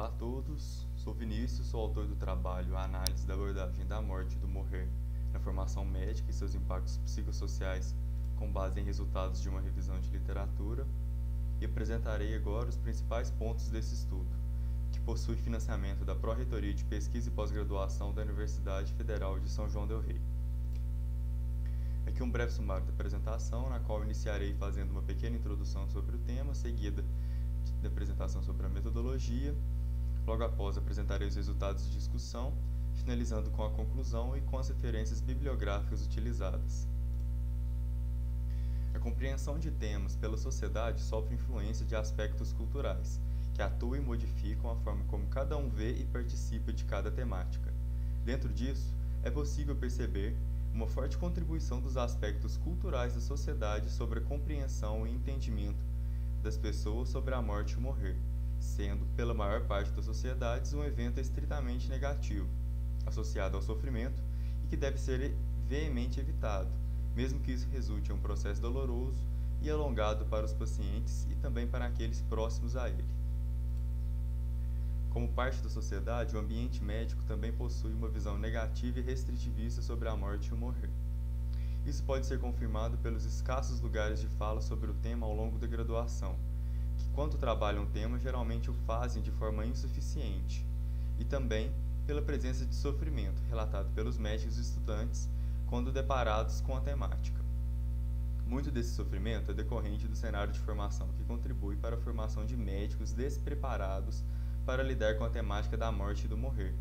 Olá a todos, sou Vinícius, sou autor do trabalho A Análise da Abordagem da Morte e do Morrer na Formação Médica e seus impactos psicossociais com base em resultados de uma revisão de literatura e apresentarei agora os principais pontos desse estudo, que possui financiamento da Pró-Reitoria de Pesquisa e Pós-Graduação da Universidade Federal de São João del Rei. Aqui um breve sumário da apresentação, na qual iniciarei fazendo uma pequena introdução sobre o tema, seguida da apresentação sobre a metodologia. Logo após, apresentarei os resultados de discussão, finalizando com a conclusão e com as referências bibliográficas utilizadas. A compreensão de temas pela sociedade sofre influência de aspectos culturais, que atuam e modificam a forma como cada um vê e participa de cada temática. Dentro disso, é possível perceber uma forte contribuição dos aspectos culturais da sociedade sobre a compreensão e entendimento das pessoas sobre a morte e o morrer, sendo, pela maior parte das sociedades, um evento estritamente negativo, associado ao sofrimento e que deve ser veemente evitado, mesmo que isso resulte em um processo doloroso e alongado para os pacientes e também para aqueles próximos a ele. Como parte da sociedade, o ambiente médico também possui uma visão negativa e restritivista sobre a morte e o morrer. Isso pode ser confirmado pelos escassos lugares de fala sobre o tema ao longo da graduação, que, quando trabalham o tema, geralmente o fazem de forma insuficiente, e também pela presença de sofrimento, relatado pelos médicos e estudantes quando deparados com a temática. Muito desse sofrimento é decorrente do cenário de formação que contribui para a formação de médicos despreparados para lidar com a temática da morte e do morrer.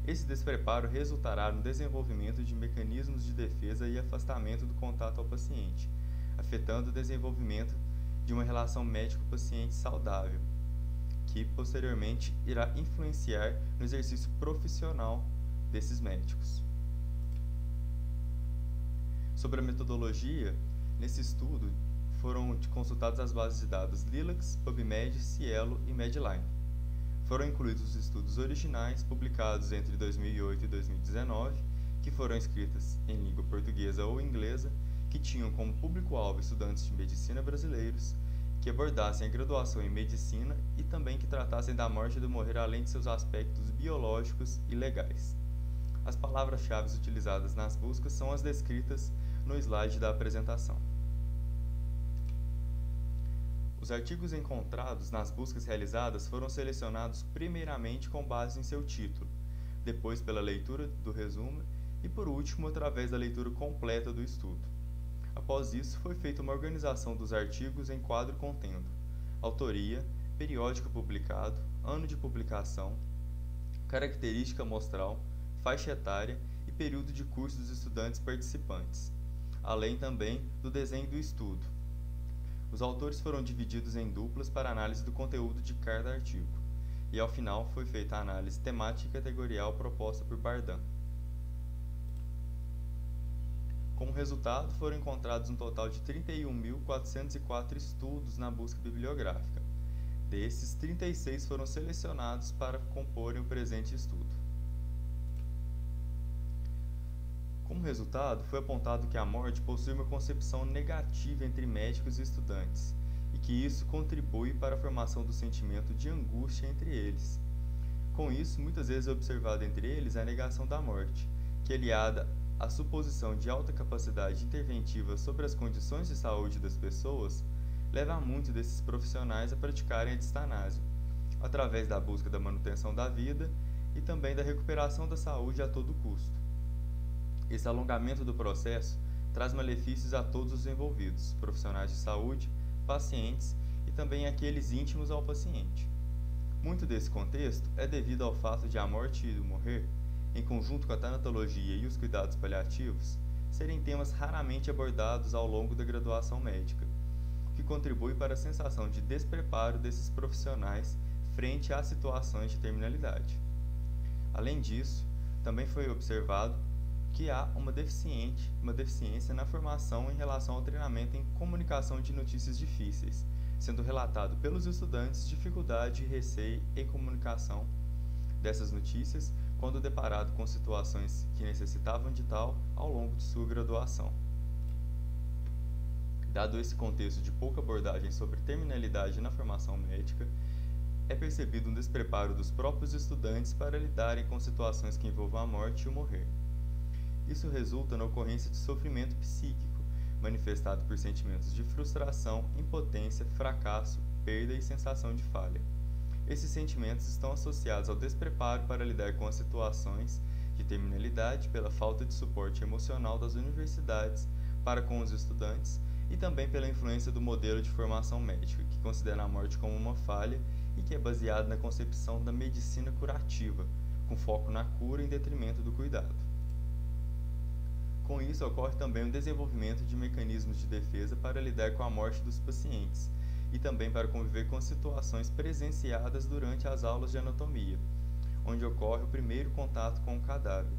Esse despreparo resultará no desenvolvimento de mecanismos de defesa e afastamento do contato ao paciente, afetando o desenvolvimento de uma relação médico-paciente saudável, que posteriormente irá influenciar no exercício profissional desses médicos. Sobre a metodologia, nesse estudo foram consultadas as bases de dados Lilacs, PubMed, Cielo e Medline. Foram incluídos os estudos originais, publicados entre 2008 e 2019, que foram escritos em língua portuguesa ou inglesa, que tinham como público-alvo estudantes de medicina brasileiros, que abordassem a graduação em medicina e também que tratassem da morte e do morrer além de seus aspectos biológicos e legais. As palavras-chave utilizadas nas buscas são as descritas no slide da apresentação. Os artigos encontrados nas buscas realizadas foram selecionados primeiramente com base em seu título, depois pela leitura do resumo e, por último, através da leitura completa do estudo. Após isso, foi feita uma organização dos artigos em quadro contendo autoria, periódico publicado, ano de publicação, característica amostral, faixa etária e período de curso dos estudantes participantes, além também do desenho do estudo. Os autores foram divididos em duplas para análise do conteúdo de cada artigo, e ao final foi feita a análise temática e categorial proposta por Bardan. Como resultado, foram encontrados um total de 31.404 estudos na busca bibliográfica. Desses, 36 foram selecionados para comporem o presente estudo. Como resultado, foi apontado que a morte possui uma concepção negativa entre médicos e estudantes, e que isso contribui para a formação do sentimento de angústia entre eles. Com isso, muitas vezes é observado entre eles a negação da morte, que, aliada à suposição de alta capacidade interventiva sobre as condições de saúde das pessoas, leva a muitos desses profissionais a praticarem a distanásia, através da busca da manutenção da vida e também da recuperação da saúde a todo custo. Esse alongamento do processo traz malefícios a todos os envolvidos, profissionais de saúde, pacientes e também aqueles íntimos ao paciente. Muito desse contexto é devido ao fato de a morte e o morrer, em conjunto com a tanatologia e os cuidados paliativos, serem temas raramente abordados ao longo da graduação médica, o que contribui para a sensação de despreparo desses profissionais frente às situações de terminalidade. Além disso, também foi observado que há uma deficiência na formação em relação ao treinamento em comunicação de notícias difíceis, sendo relatado pelos estudantes dificuldade e receio em comunicação dessas notícias quando deparado com situações que necessitavam de tal ao longo de sua graduação. Dado esse contexto de pouca abordagem sobre terminalidade na formação médica, é percebido um despreparo dos próprios estudantes para lidarem com situações que envolvam a morte e o morrer. Isso resulta na ocorrência de sofrimento psíquico, manifestado por sentimentos de frustração, impotência, fracasso, perda e sensação de falha. Esses sentimentos estão associados ao despreparo para lidar com as situações de terminalidade pela falta de suporte emocional das universidades para com os estudantes e também pela influência do modelo de formação médica, que considera a morte como uma falha e que é baseado na concepção da medicina curativa, com foco na cura em detrimento do cuidado. Com isso, ocorre também o desenvolvimento de mecanismos de defesa para lidar com a morte dos pacientes e também para conviver com situações presenciadas durante as aulas de anatomia, onde ocorre o primeiro contato com o cadáver.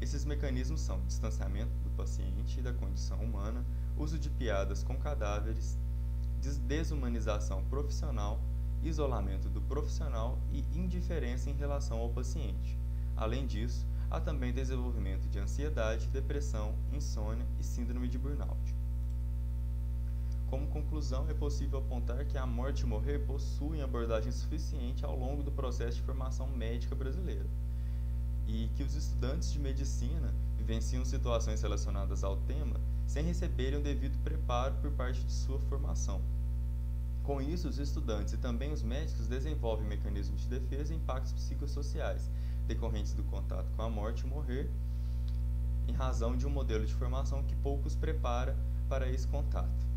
Esses mecanismos são distanciamento do paciente e da condição humana, uso de piadas com cadáveres, desumanização profissional, isolamento do profissional e indiferença em relação ao paciente. Além disso, há também desenvolvimento de ansiedade, depressão, insônia e síndrome de burnout. Como conclusão, é possível apontar que a morte e o morrer possuem abordagem suficiente ao longo do processo de formação médica brasileira, e que os estudantes de medicina vivenciam situações relacionadas ao tema sem receberem o devido preparo por parte de sua formação. Com isso, os estudantes e também os médicos desenvolvem mecanismos de defesa e impactos psicossociais decorrentes do contato com a morte e o morrer, em razão de um modelo de formação que poucos prepara para esse contato.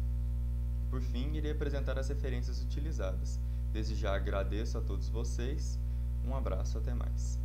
Por fim, irei apresentar as referências utilizadas. Desde já agradeço a todos vocês, um abraço, até mais.